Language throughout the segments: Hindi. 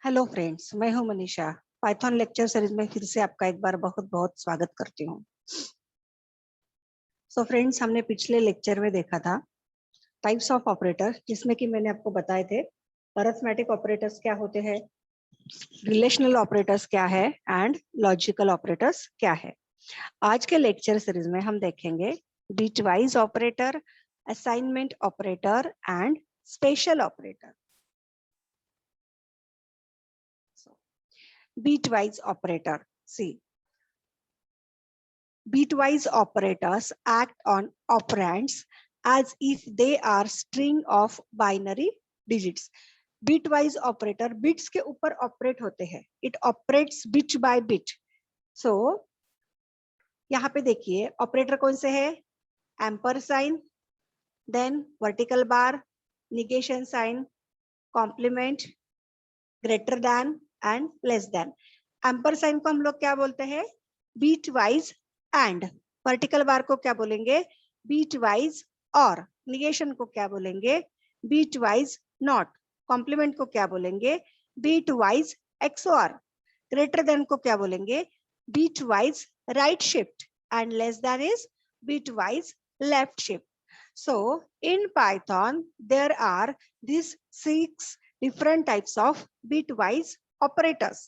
हेलो फ्रेंड्स, मैं हूं मनीषा। पाइथन लेक्चर सीरीज में फिर से आपका एक बार बहुत बहुत स्वागत करती हूं। सो फ्रेंड्स, हमने पिछले लेक्चर में देखा था टाइप्स ऑफ ऑपरेटर, जिसमें कि मैंने आपको बताए थे अरिथमेटिक ऑपरेटर्स क्या होते हैं, रिलेशनल ऑपरेटर्स क्या है एंड लॉजिकल ऑपरेटर्स क्या है। आज के लेक्चर सीरीज में हम देखेंगे bitwise operator, assignment operator and special operator. Bitwise operator. See, bitwise operators act on operands as if they are string of binary digits. Bitwise operator bits के ऊपर ऑपरेट होते हैं. It operates bit by bit. So यहाँ पे देखिए ऑपरेटर कौन से है? Ampersand, then vertical bar, negation sign, complement, greater than and less than. Ampersand को हम लोग क्या बोलते हैं? Bitwise and. Vertical bar को क्या बोलेंगे? बीट वाइज और। निगेशन को क्या बोलेंगे? Beat wise not. कॉम्प्लीमेंट को क्या बोलेंगे? Bitwise XOR. Greater than को क्या बोलेंगे? Bitwise right shift and less than is bitwise left shift. So in Python there are these 6 different types of bitwise operators.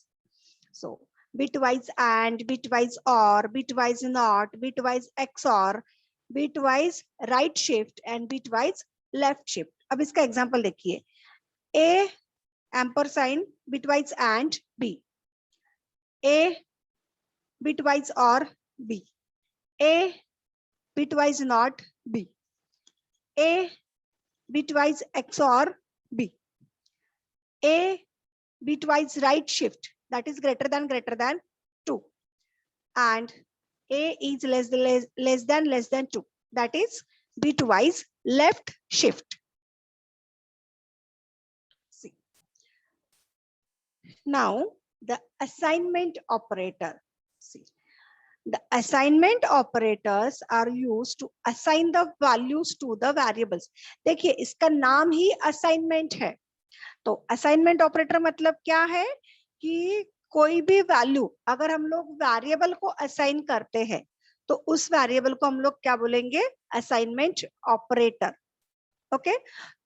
So bitwise and, bitwise or, bitwise not, bitwise XOR, bitwise right shift and bitwise left shift. अब इसका एग्जांपल देखिए. A ampersand bitwise and B, A bitwise or B, A bitwise not B, A bitwise XOR B, A bitwise right shift, that is greater than 2, and A is less than 2, that is bitwise left shift. See, now the assignment operator. See, the assignment operators are used to assign the values to the variables. देखिए इसका नाम ही असाइनमेंट है. तो असाइनमेंट ऑपरेटर मतलब क्या है कि कोई भी वैल्यू अगर हम लोग वेरिएबल को असाइन करते हैं तो उस वेरिएबल को हम लोग क्या बोलेंगे? Assignment operator. ओके,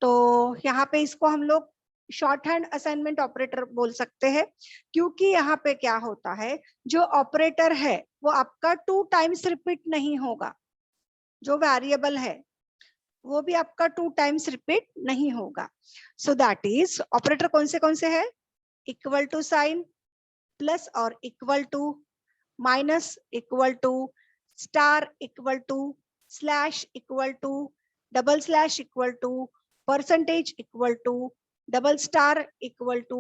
तो यहाँ पे इसको हम लोग शॉर्ट हैंड असाइनमेंट ऑपरेटर बोल सकते हैं, क्योंकि यहाँ पे क्या होता है, जो ऑपरेटर है वो आपका 2 टाइम्स रिपीट नहीं होगा. जो वेरिएबल है वो भी आपका 2 टाइम्स रिपीट नहीं होगा. सो दैट इज ऑपरेटर कौन से है? इक्वल टू साइन, प्लस और equal to, minus equal to, star equal to, slash equal to, double slash equal to, percentage equal to, double star equal to,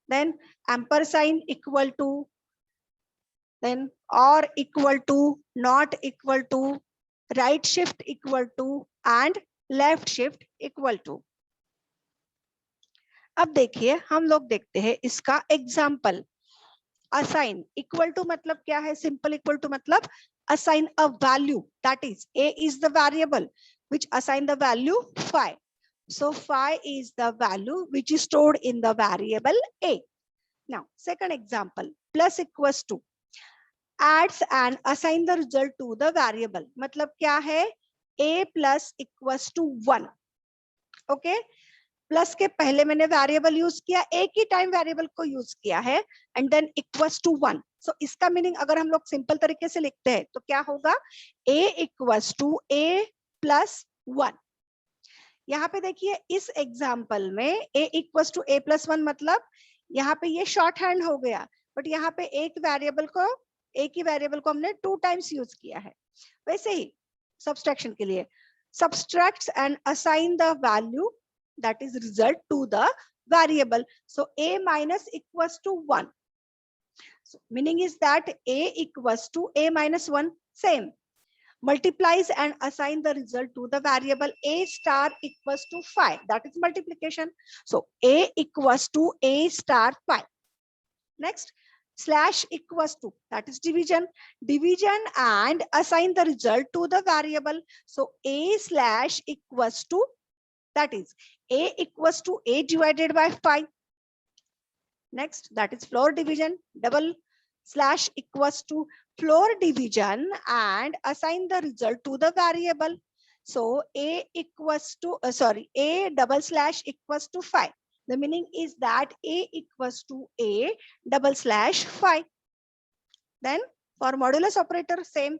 then ampersand equal to, then or equal to, not equal to, right shift equal to and left shift equal to. अब देखिए हम लोग देखते हैं इसका एग्जाम्पल. असाइन इक्वल टू मतलब क्या है? सिंपल इक्वल टू मतलब assign a value, that is A is the variable which assign the value phi. So phi is the value which is stored in the variable A. Now second example, plus equals to adds and assign the result to the variable. मतलब क्या है? A plus equals to 1. Okay, plus के पहले मैंने वेरिएबल यूज किया, एक ही टाइम वेरिएबल को यूज किया है, एंड देन इक्वल्स टू 1. सो इसका मीनिंग अगर हम लोग सिंपल तरीके से लिखते हैं तो क्या होगा? A equals to A plus 1. यहाँ पे देखिए इस एग्जाम्पल में A equals to A plus 1 मतलब यहाँ पे ये शॉर्ट हैंड हो गया, बट यहाँ पे एक ही वेरिएबल को हमने 2 टाइम्स यूज किया है. वैसे ही सब्सट्रैक्शन के लिए subtracts and assign the value, that is result, to the variable. So A minus equals to 1. So meaning is that A equals to A minus 1, same. multiplies and assign the result to the variable a star equals to 5. That is multiplication. So a equals to a star 5. Next, slash equals to, that is division. Division and assign the result to the variable. So a slash equals to, that is a equals to a divided by 5. Next, that is floor division. Double slash equals to floor division and assign the result to the variable. So a equals to a double slash equals to 5. The meaning is that a equals to a double slash 5. Then for modulus operator, same.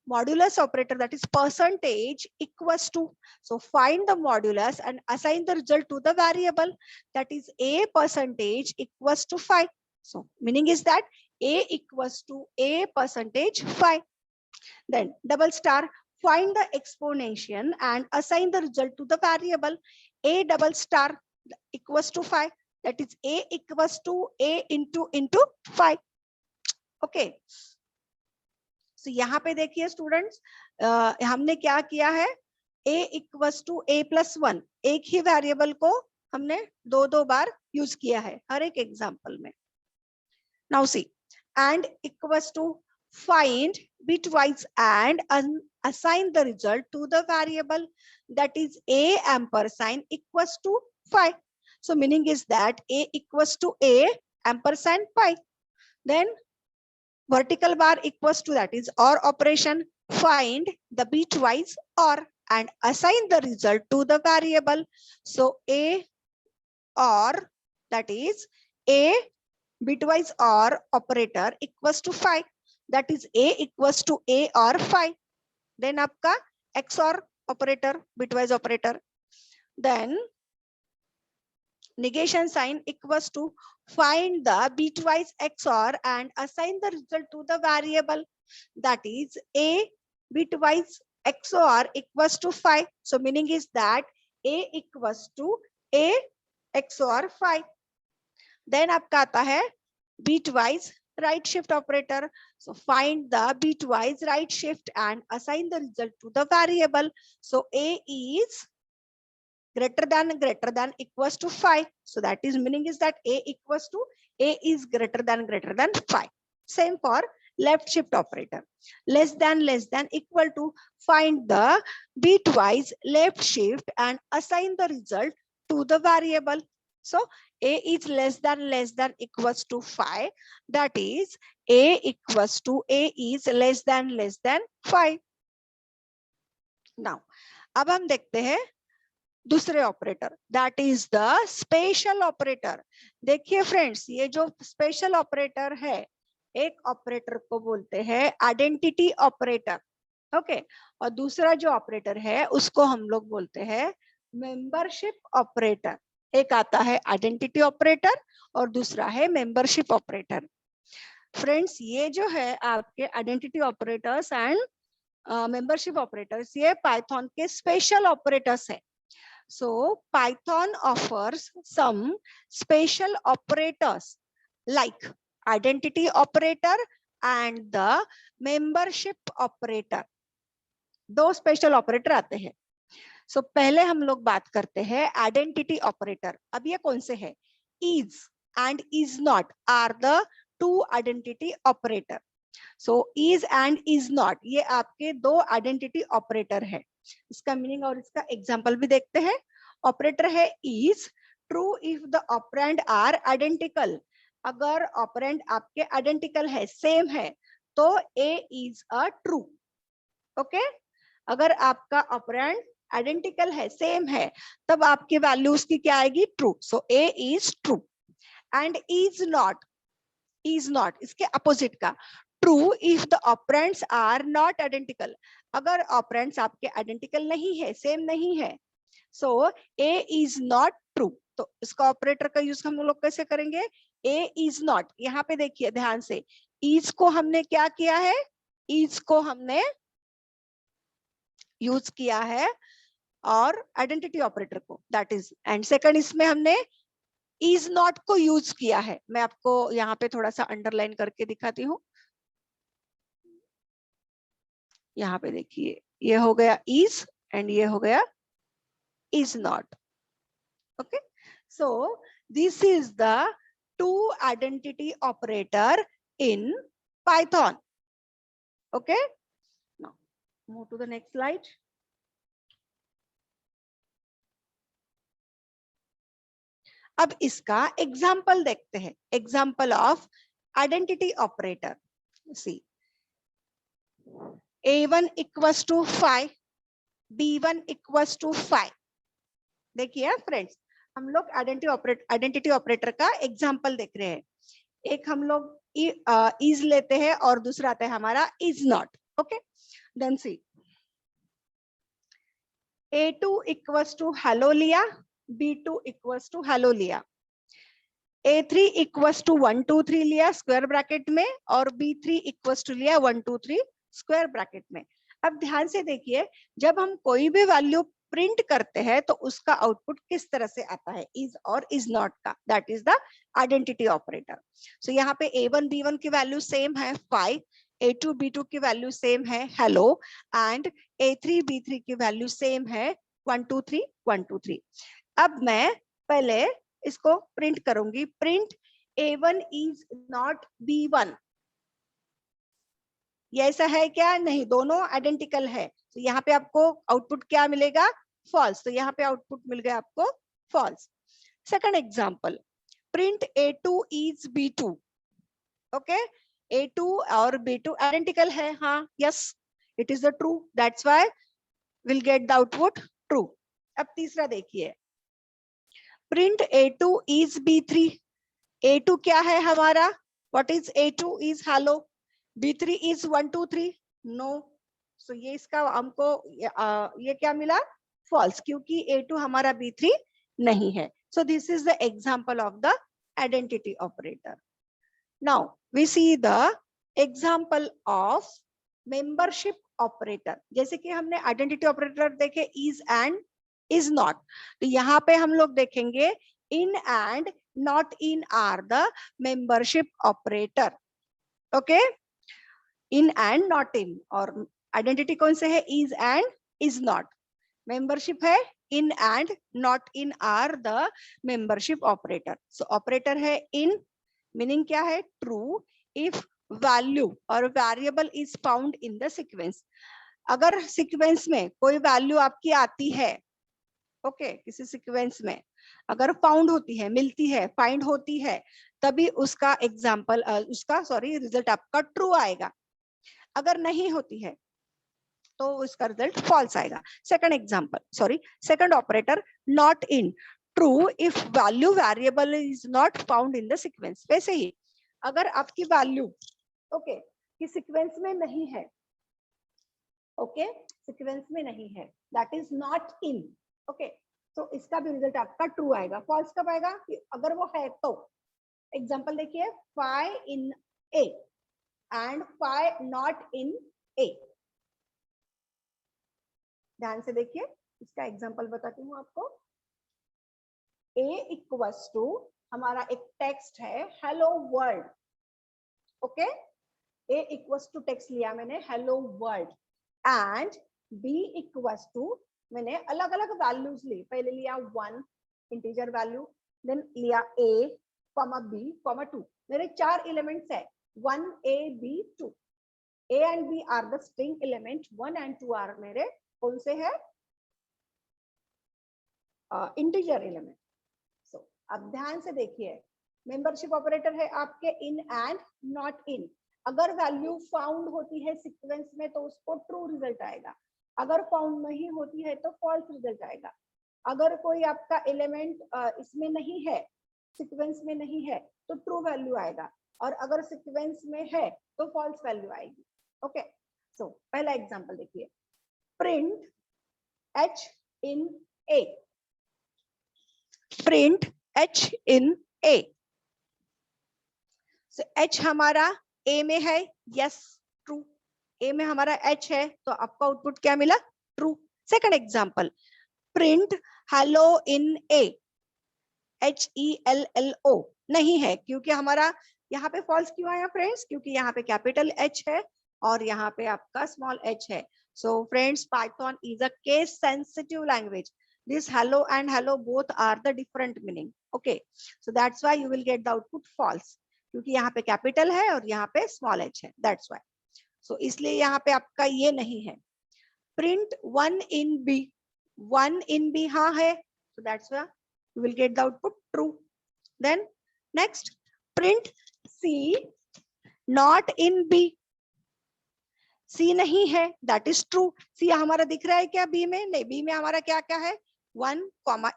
Modulus operator, that is percentage equals to, so find the modulus and assign the result to the variable, that is a percentage equals to 5. So meaning is that a equals to a percentage 5. Then double star, find the exponential and assign the result to the variable a double star equals to 5. That is a equals to a into 5. Okay. So यहाँ पे देखिए स्टूडेंट्स, हमने क्या किया है, a equals to a plus 1, एक ही वेरिएबल को हमने दो बार यूज किया है हर एक एग्जांपल में. Now see, and equals to find bitwise and assign the result to the variable, that is a ampersand equals to 5. So meaning is that a equals to a ampersand 5. Then vertical bar equals to, that is OR operation, find the bitwise OR and assign the result to the variable. So a OR, that is a bitwise OR operator equals to 5. That is a equals to a or 5. Then आपका XOR operator, bitwise operator. Then negation sign equals to find the bitwise XOR and assign the result to the variable, that is a bitwise XOR equals to 5. So meaning is that a equals to a XOR 5. Then आपका आता है bitwise right shift operator. So find the bitwise right shift and assign the result to the variable. So a is greater than equals to 5. So that is meaning is that a equals to a is greater than 5. Same for left shift operator. Less than equal to, find the bitwise left shift and assign the result to the variable. So a is less than equals to 5. That is a equals to a is less than 5. Now अब हम देखते हैं दूसरे operator, that is the special operator. देखिए फ्रेंड्स, ये जो स्पेशल ऑपरेटर है, एक ऑपरेटर को बोलते हैं आइडेंटिटी ऑपरेटर. ओके, और दूसरा जो ऑपरेटर है उसको हम लोग बोलते हैं मेंबरशिप ऑपरेटर. एक आता है आइडेंटिटी ऑपरेटर और दूसरा है मेंबरशिप ऑपरेटर. फ्रेंड्स, ये जो है आपके identity operators and membership operators, ये पाइथन के स्पेशल ऑपरेटर्स है. So Python offers some special operators like identity operator and the membership operator. दो स्पेशल ऑपरेटर आते हैं. So पहले हम लोग बात करते हैं आइडेंटिटी ऑपरेटर. अब ये कौन से है? is and is not are the two identity operator. So is and is not, ये आपके दो आइडेंटिटी ऑपरेटर है. इसका मीनिंग और इसका एग्जांपल भी देखते हैं. ऑपरेटर है is, true if the operand are identical. अगर ऑपरेंड आपके आइडेंटिकल है, सेम है, तो a is a true. Okay, अगर आपका ऑपरेंड आइडेंटिकल है, सेम है, तब आपकी वैल्यू उसकी क्या आएगी? True. So a is true. And is not इसके अपोजिट का, true if the operands are not identical. अगर ऑपरेंड्स आपके आइडेंटिकल नहीं है, सेम नहीं है, सो a is not true. तो इसका ऑपरेटर का यूज हम लोग कैसे करेंगे? a is not. यहाँ पे देखिए ध्यान से, is को हमने क्या किया है? is को हमने यूज किया है और आइडेंटिटी ऑपरेटर को, दैट इज, एंड सेकंड इसमें हमने is not को यूज किया है. मैं आपको यहाँ पे थोड़ा सा अंडरलाइन करके दिखाती हूँ. यहाँ पे देखिए, ये हो गया is एंड ये हो गया is not. Okay, so this is the two identity operator in Python. Okay, now move to the next slide. अब इसका एग्जाम्पल देखते हैं, example of identity operator. See, A1 equals to 5, B1 equals to 5. देखिए फ्रेंड्स, हम लोग आइडेंटिटी ऑपरेटर का एग्जाम्पल देख रहे हैं. एक हम लोग इज लेते हैं और दूसरा आता है हमारा is not. Okay, then see, A2 equals to hello लिया, B2 इक्वल्स टू हेलो लिया, A3 इक्वल्स टू 1 2 3 लिया स्क्वायर ब्रैकेट में, और B3 इक्वल्स टू लिया 1 2 3 स्क्वायर ब्रैकेट में. अब ध्यान से देखिए, जब हम कोई भी वैल्यू प्रिंट करते हैं तो उसका आउटपुट किस तरह से आता है, इज और इज नॉट का. That is the identity operator. So यहाँ पे A1 B1 की वैल्यू सेम है 5, A2 B2 की वैल्यू सेम है हेलो, एंड A3 B3 की वैल्यू सेम है 1 2 3 1 2 3. अब मैं पहले इसको प्रिंट करूंगी. Print A1 is not B1. ये ऐसा है क्या? नहीं, दोनों आइडेंटिकल है. तो यहाँ पे आपको आउटपुट क्या मिलेगा? फॉल्स. तो यहाँ पे आउटपुट मिल गया आपको false. Second example, print A2 is B2. Okay, A2 और B2 आइडेंटिकल है. हाँ, yes, it is the true. That's why will get the output true. अब तीसरा देखिए, print A2 is B3. A2 क्या है हमारा? What is A2? Is hello. B3 is 1 2 3. No. So ये इसका हमको ये क्या मिला? False, क्योंकि A2 हमारा B3 नहीं है. So this is the example of the identity operator. Now we see the example of membership operator. जैसे कि हमने identity operator देखे is and is not. तो यहाँ पे हम लोग देखेंगे in and not in are the membership operator. Okay? In and not in. और आइडेंटिटी कौन से है? Is and is not. Membership है in and not in are the membership operator. So operator है इन, मीनिंग क्या है? True if value or variable is found in the sequence. अगर सीक्वेंस में कोई वैल्यू आपकी आती है, ओके, किसी सीक्वेंस में अगर फाउंड होती है, मिलती है, फाइंड होती है, तभी उसका एग्जाम्पल रिजल्ट आपका ट्रू आएगा. अगर नहीं होती है तो उसका रिजल्ट फॉल्स आएगा. Second operator, not in, true if value variable is not found in the sequence. वैसे ही अगर आपकी वैल्यू ओके कि सीक्वेंस में नहीं है, ओके, सीक्वेंस में नहीं है, that is not in. Okay, तो इसका भी रिजल्ट आपका ट्रू आएगा. फॉल्स कब आएगा? कि अगर वो है तो. एग्जांपल देखिए, 5 इन A and 5 not in A. ध्यान से देखिए, इसका एग्जांपल बताती हूँ आपको. A इक्वल्स टू हमारा एक टेक्स्ट है hello world. Okay, A equals to text लिया मैंने hello world, and B equals to मैंने अलग अलग वैल्यूज ली. पहले लिया 1 इंटीजर वैल्यू, देन लिया A, B, 2. मेरे 4 एलिमेंट्स है 1 A B 2. A and B are the string element. 1 and 2 are मेरे कौन से है? Integer element. सो अब ध्यान से देखिए, मेंबरशिप ऑपरेटर है आपके इन एंड नॉट इन. अगर वैल्यू फाउंड होती है सीक्वेंस में तो उसको ट्रू रिजल्ट आएगा. अगर फाउंड नहीं होती है तो फॉल्स रिजल्ट आएगा. अगर कोई आपका एलिमेंट इसमें नहीं है, सीक्वेंस में नहीं है, तो ट्रू वैल्यू आएगा, और अगर सीक्वेंस में है तो फॉल्स वैल्यू आएगी. ओके, सो पहला एग्जांपल देखिए, print H in A. Print H in A. So H हमारा A में है, यस, ट्रू. A में हमारा H है, तो आपका आउटपुट क्या मिला? True. Second example, print hello in A. HELLO नहीं है, क्योंकि हमारा यहाँ पे फॉल्स क्यों आया फ्रेंड्स? क्योंकि यहाँ पे कैपिटल H है और यहाँ पे आपका स्मॉल h है. So friends, Python is a case sensitive language. This hello and hello both are the different meaning. Okay, so that's why you will get the output false, क्योंकि यहाँ पे कैपिटल है और यहाँ पे स्मॉल h है. That's why. So इसलिए यहाँ पे आपका ये नहीं है. Print 1 in B. 1 in B हाँ है. So that's why you will get the output true. Then next, print C not in B. C नहीं है, that is true. C हमारा दिख रहा है क्या B में? नहीं, B में हमारा क्या क्या है? 1,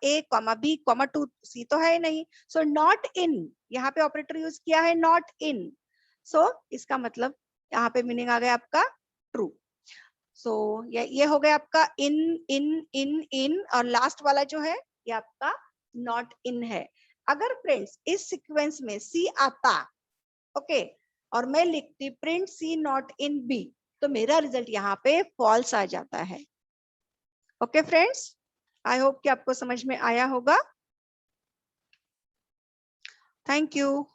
A, B, 2. C तो है नहीं. So not in, यहाँ पे ऑपरेटर यूज किया है not in. So इसका मतलब यहाँ पे मीनिंग आ गया आपका true. So ये हो गया आपका in और लास्ट वाला जो है ये आपका not in है. अगर फ्रेंड्स इस सीक्वेंस में C आता, ओके, और मैं लिखती print C not in B, तो मेरा रिजल्ट यहाँ पे फॉल्स आ जाता है. ओके फ्रेंड्स, आई होप कि आपको समझ में आया होगा. Thank you.